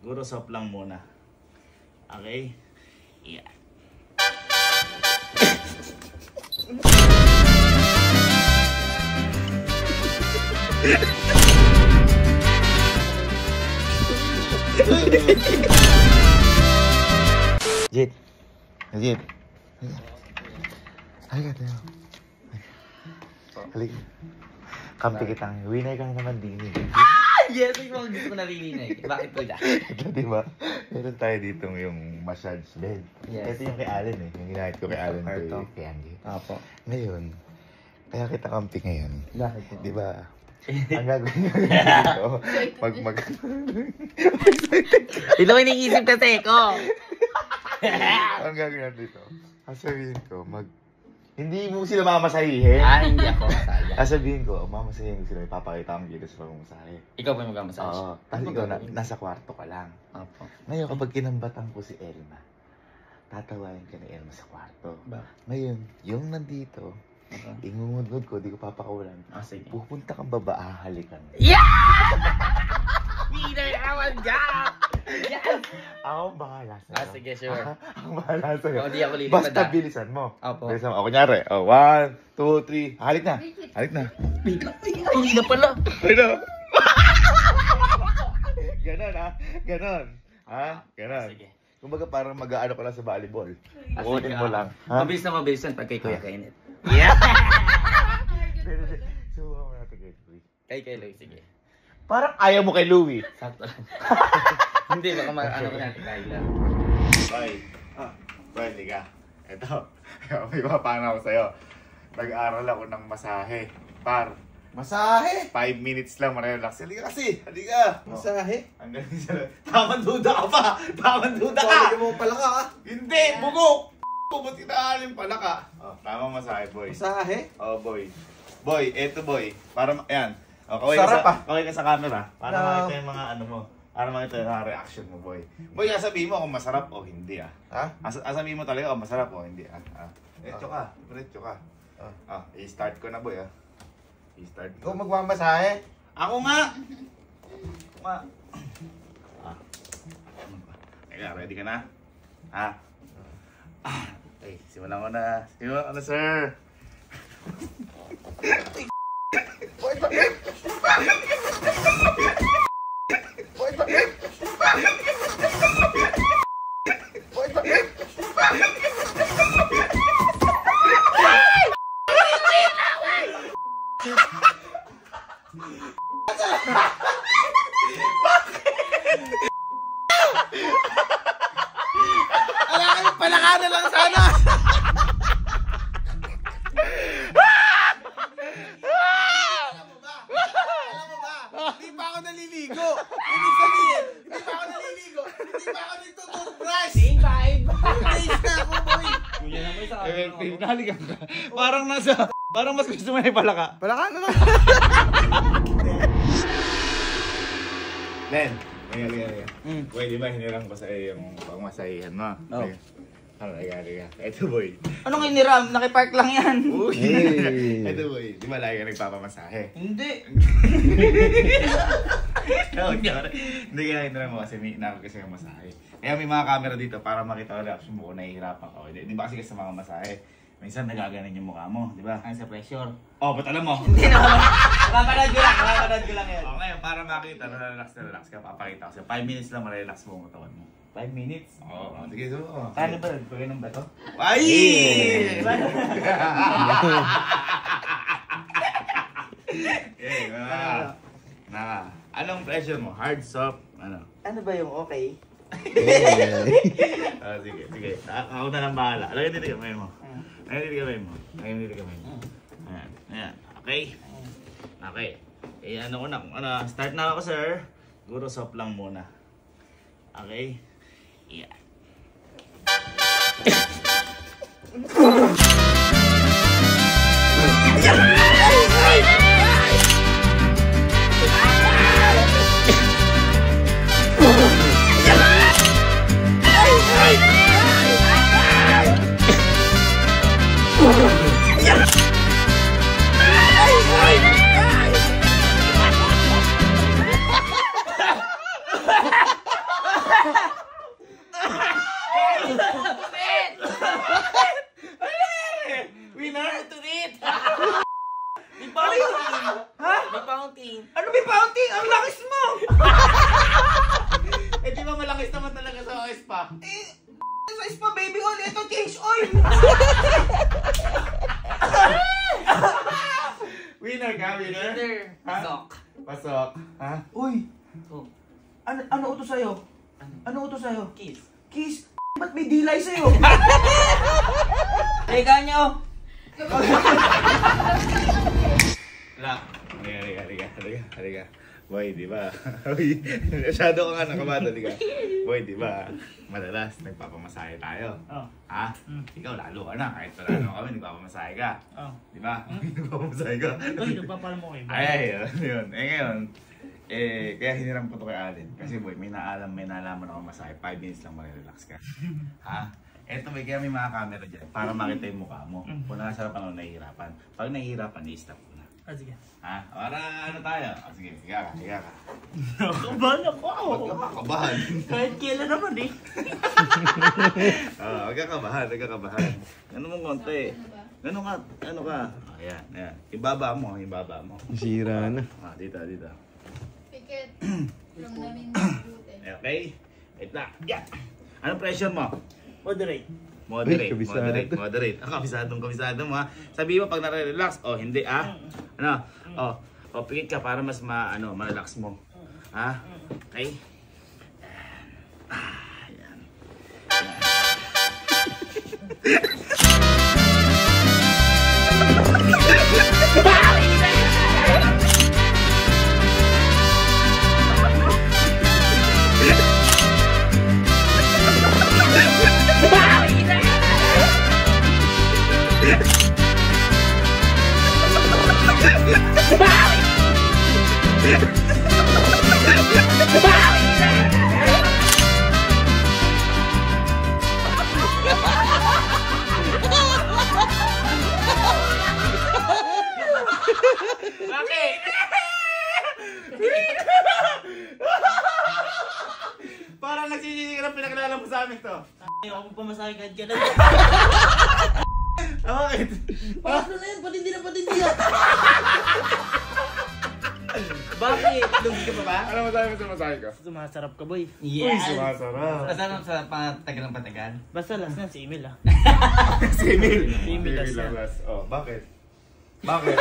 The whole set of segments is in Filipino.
Siguro soft lang muna. Okay? Yeah. Jit. Jit. Halika tayo. Halika. Kampi kitang. Winay ka naman din eh. Yes, ikaw gusto ko narinig. Bakit po na? Ito diba? Meron tayo dito yung massage bed. Yes. Ito yung kay Allen eh. Yung ginahit ko kay Allen kay Angie. Apo. Ngayon, kaya kita kampi ngayon. Bakit po? Diba? Ang gagawin nyo dito, Ito may nag-iisip kasi ko. ang gagawin natin dito, sasabihin ko, hindi mo sila mamasahihin. Hindi ako. Sasabihin ko, mamasahihin ko sila, ipapakita ang gila sa pagmamasahe. Ikaw pa yung mag-massage? Oo. Tapos ikaw, nasa kwarto ka lang. Apo. Ngayon, kapag kinambatan ko si Elma, tatawain ka ni Elma sa kwarto. Ngayon, yung nandito, ingungudgod ko, di ko papakawalan. Sige. Pupunta kang baba, hahalikan. Yeah! Winay naman ka! Yes! Ako bahala sa'yo. Sige, sure. Ako bahala sa'yo. Di ako lilipad. Basta bilisan mo. Opo. Bilisan mo. O, kunyari. 1, 2, 3. Halik na. Halik na. Hindi na pala. Ano? Ganon, ha? Ganon. Ha? Ganon. Sige. Kumbaga parang mag-aano ka lang sa volleyball. Pukunin mo lang. Mabilis na mabilis yan pag kay Kuya Kenneth. Yeah! Subukan mo natin kay Louie. Kay Louie, sige. Parang ayaw mo kay Louie. Sakto lang. Hindi, baka ano ko natin, Kyla. Boy. Boy, liga. Ito. May mapana ako sa'yo. Nag-aaral ako ng masahe. Masahe? 5 minutes lang, marelax. Halika kasi. Halika. Masahe? Ang galing sila. Tamang duda ka pa. Tamang duda ka. Hindi mo pala ka, ha? Hindi, bugok. Buti na alim pala ka. Tamang masahe, boy. Masahe? Boy. Boy, eto boy. Para, ayan. Sarap, Kaway ka sa camera. Para makita yung mga ano mo. Para makita yung mga reaction mo, boy. Boy, sabihin mo kung masarap o hindi, Ha? Sabihin mo talaga kung masarap o hindi, Diretso ka. Diretso ka. I-start ko na, boy, I-start ko. Ikaw magmamasahe? Ako nga! Teka, ready ka na? Okay, simulan ko na. Simulan ko na, sir. Palakana lang sana! Alam mo ba? Hindi pa ako naliligo! Ibig sabihin, hindi pa ako naliligo! Hindi pa ako nagtutoothbrush! Days na ako, boy! Kuya naman sa Effective, naligang ka. Parang mas gusto mo na yung palaka. Palakana lang! Len, liga. Pwede ba hinirang ko sa iyo yung pangmasahihan mo? Oo. Liga. Eto boy. Anong iniram? Nakipark lang yan. Uy! Eto boy, di ba lagi ka nagpapamasahe? Hindi. Hindi kaya hinirang mo kasi may inakot kasi yung masahe. Kaya may mga camera dito para makita ko reaction mo kung nahihirapan ka. Di ba kasi sa mga masahe? Minsan nagaganan yung mukha mo, di ba? Ang sa pressure. Ba't alam mo? Hindi naman. Mapanood ko lang yan. Ngayon, para makita, relax ka, papakita ko sa'yo. 5 minutes lang, relax mo ang katawan mo. 5 minutes? Sige, so. Kaya ba? Pagay ng bato? Ay! Anong pressure mo? Hard, soft, ano? Ano ba yung okay? Sige. Ako na lang bahala. Lagyan dito kamay mo. Ayan. Okay? Ano ko na? Start na ako, sir. Siguro soft lang muna. Okay? Yeah. pa. Size pa, baby oil. Ito, change oil. Winner ka, winner? Ha? Sok. Pasok. Ha? Uy, Oh. ano utos sa'yo? Ano utos sa'yo? Kiss. Kiss. Ba't may dilay sa'yo? Teka nyo. Halika. Boy, di ba? Uy, masyado ka nga nakabado, di ka? Boy, di ba? Madalas, nagpapamasahe tayo. Oh. Ha? Ikaw, lalo ka na. Kahit wala naman kami, nagpapamasahe ka. Oh. Di ba? Nagpapamasahe ka. Uy, nagpapalam mo kayo. Yun. Ngayon, kaya hiniram ko to kay Alin. Kasi boy, may nalaman ako masahe. 5 minutes lang marirelax ka. Ha? Eto may kaya may mga camera dyan para makita yung mukha mo. Kung nasa ano nahihirapan. Pag nahihirapan, i-stop ko na. Sige. Ha? Para ano tayo? Sige, higa ka. Kabahan ako. Huwag ka makabahan. Kahit kailan naman eh. Huwag ka kabahan. Ano mo konti? Ano ka? Ayan. Ibaba mo. Sira na. Dito. Pikit. From namin mabuti. Okay? Wait lang. Yeah. Anong pressure mo? Moderate. Moderate. Kabisado. Kabisadong mo ha. Sabi mo pag nare-relax, hindi Ano? Pikit ka para mas ma-relax mo. Ha? Okay? Ayan. Bakit? Parang nagsisisi ka ng pinakilala mo sa amin to. Ayaw ko pamasahe kahit kailan. Bakit? Paano na yan? Patindi yan. Bakit? Lugi ka pa ba? Ano masabi mo sa masahe ko? Sumasarap ka, boy. Yes. Sumasarap. Saan sa patagal? Basta last na si Emil Si Emil. last yan. Bakit?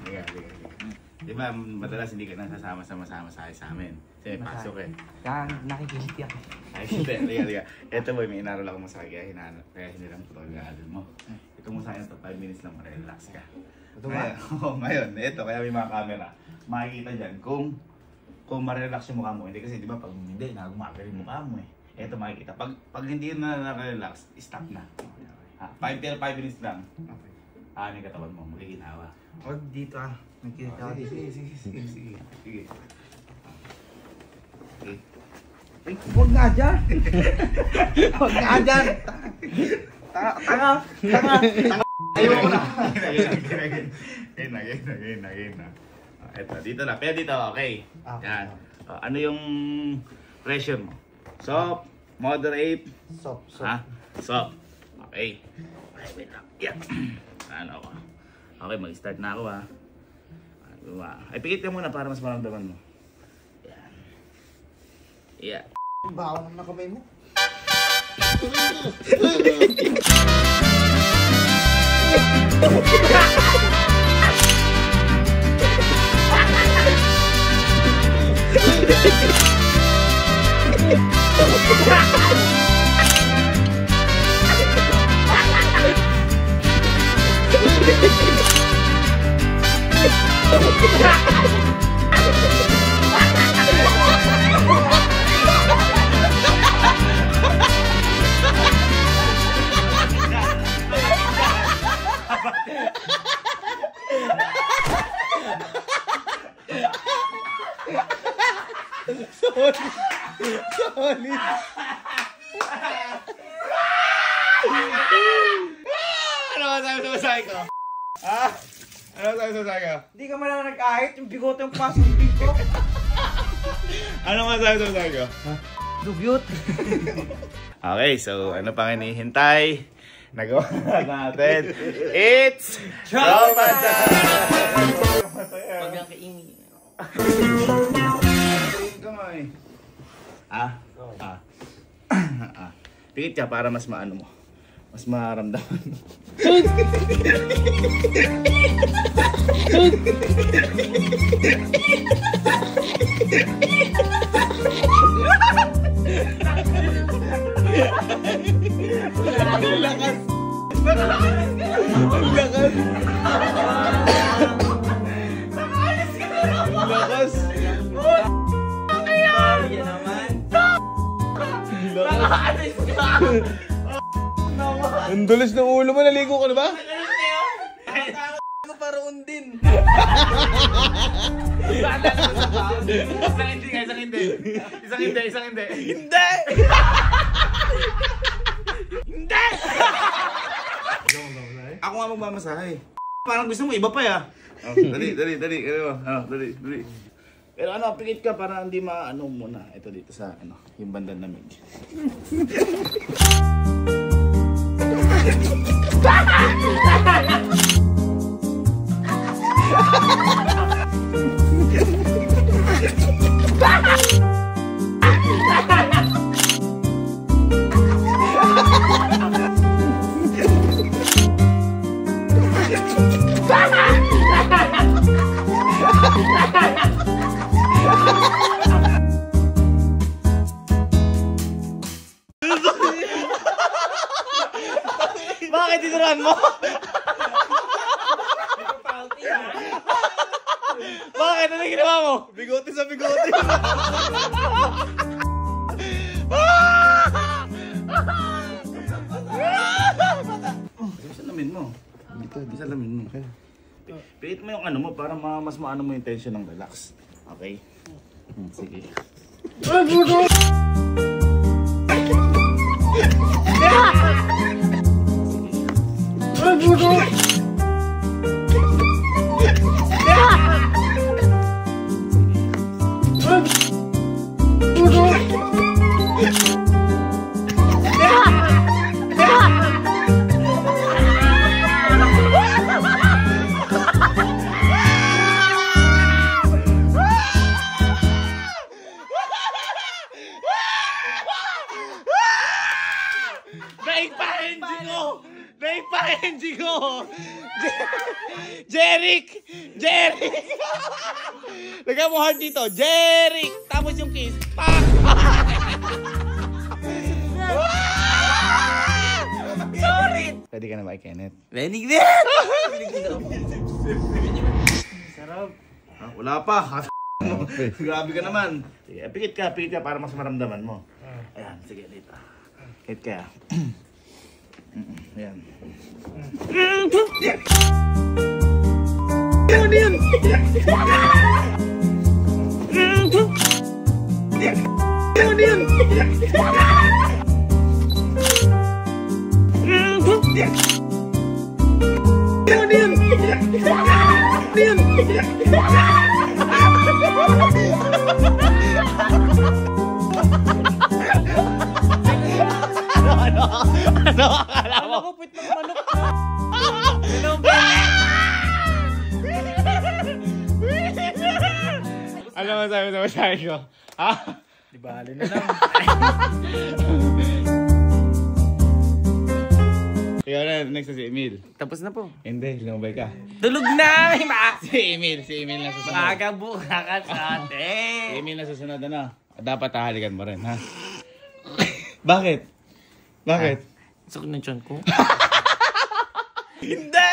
Liga. Di ba, madalas hindi ka nasasama sa masahe sa amin. Kasi may pasok eh. Nakikilit yan. Ay, liga. Ito boy, may inaral ako masahe kaya hiniram ko ito gagawin mo. Ito mo sa akin, 5 minutes lang ma-relax ka. Ito ba? Ngayon, ito, kaya may mga camera. Makikita dyan kung ma-relax yung mukha mo. Hindi kasi, di ba, pag hindi, nagumagay yung mukha mo eh. Ito makikita. Pag hindi na na-relax, stop na. 5 minutes lang. Ano yung katawan mo? Magiginawa. Huwag dito Nagkita ako. Sige. Ay, huwag nga dyan! Huwag nga dyan! Tanga! Ayoko na! Again. Eto, dito na. Pero dito, okay. Yan. Ano yung pressure mo? Soft, moderate? Soft. Ha? Soft. Okay. Wait lang. Yeah. Ano ako? Okay, mag-start na ako ha. Ay, pikit ka muna para mas maramdaman mo. Yan. Yeah. Bawa naman ang kamay mo. Solid. Ano masabi sa masahe ko? Ha? Ano masabi sa masahe ko? Hindi ka man nag-ahit yung bigote yung pasok dito. Ano masabi sa masahe ko? Dugyot. Okay, so ano pang hinihintay? Nagawa natin. It's Trauma Time! Pag ang kaini. Ka nga eh. Pikit ka para mas maano mo. Mas maramdaman mo. Ang lakas! Ang lakas! Ang lakas! Yan naman. Nakaalis ka! Ang dulas ng ulo mo, naligo ka na ba? Ako paroon din. Isang hindi. Hindi! Hindi! Ako nga magmamasahe. Parang gusto mo, iba pa ya. Dali. Dali. Pero ano, pikit ka para hindi maano muna. Ito dito sa yung bandang lamig. Bakit tinuruan mo? Bakit? Ano ginawa mo? Bigote sa bigote. Sa lamin mo. Dito, sa lamin mo. Pikit mo yung ano mo para mas maano mo yung tension ng relax. Okay? Sige. Naik-pa-NG ko! Jeric! Lagyan mo heart dito. Jeric! Tapos yung kiss. Pak! Sorry! Pwede ka na ba, Kenneth? Ready din! Sarap. Wala pa. Grabe ka naman. Sige, pikit ka para mas maramdaman mo. Ayan, sige, dito. Pikit ka. Ayan. Ano yun? Ano yun? Ano yun? Ano akala mo? Ano ko, puwit ng manok ko? Ano ba? Ano masabi sa masabi ko? Ha? Di bali na lang. Ikaw na, next na si Emil. Tapos na po. Hindi, lumabay ka. Tulog na! Si Emil na susunod. Magabuka ka sa atin. Si Emil na susunod, ano? Dapat hahalikan mo rin, ha? Bakit? Bakit? Sakit ng tiyan ko. Hindi!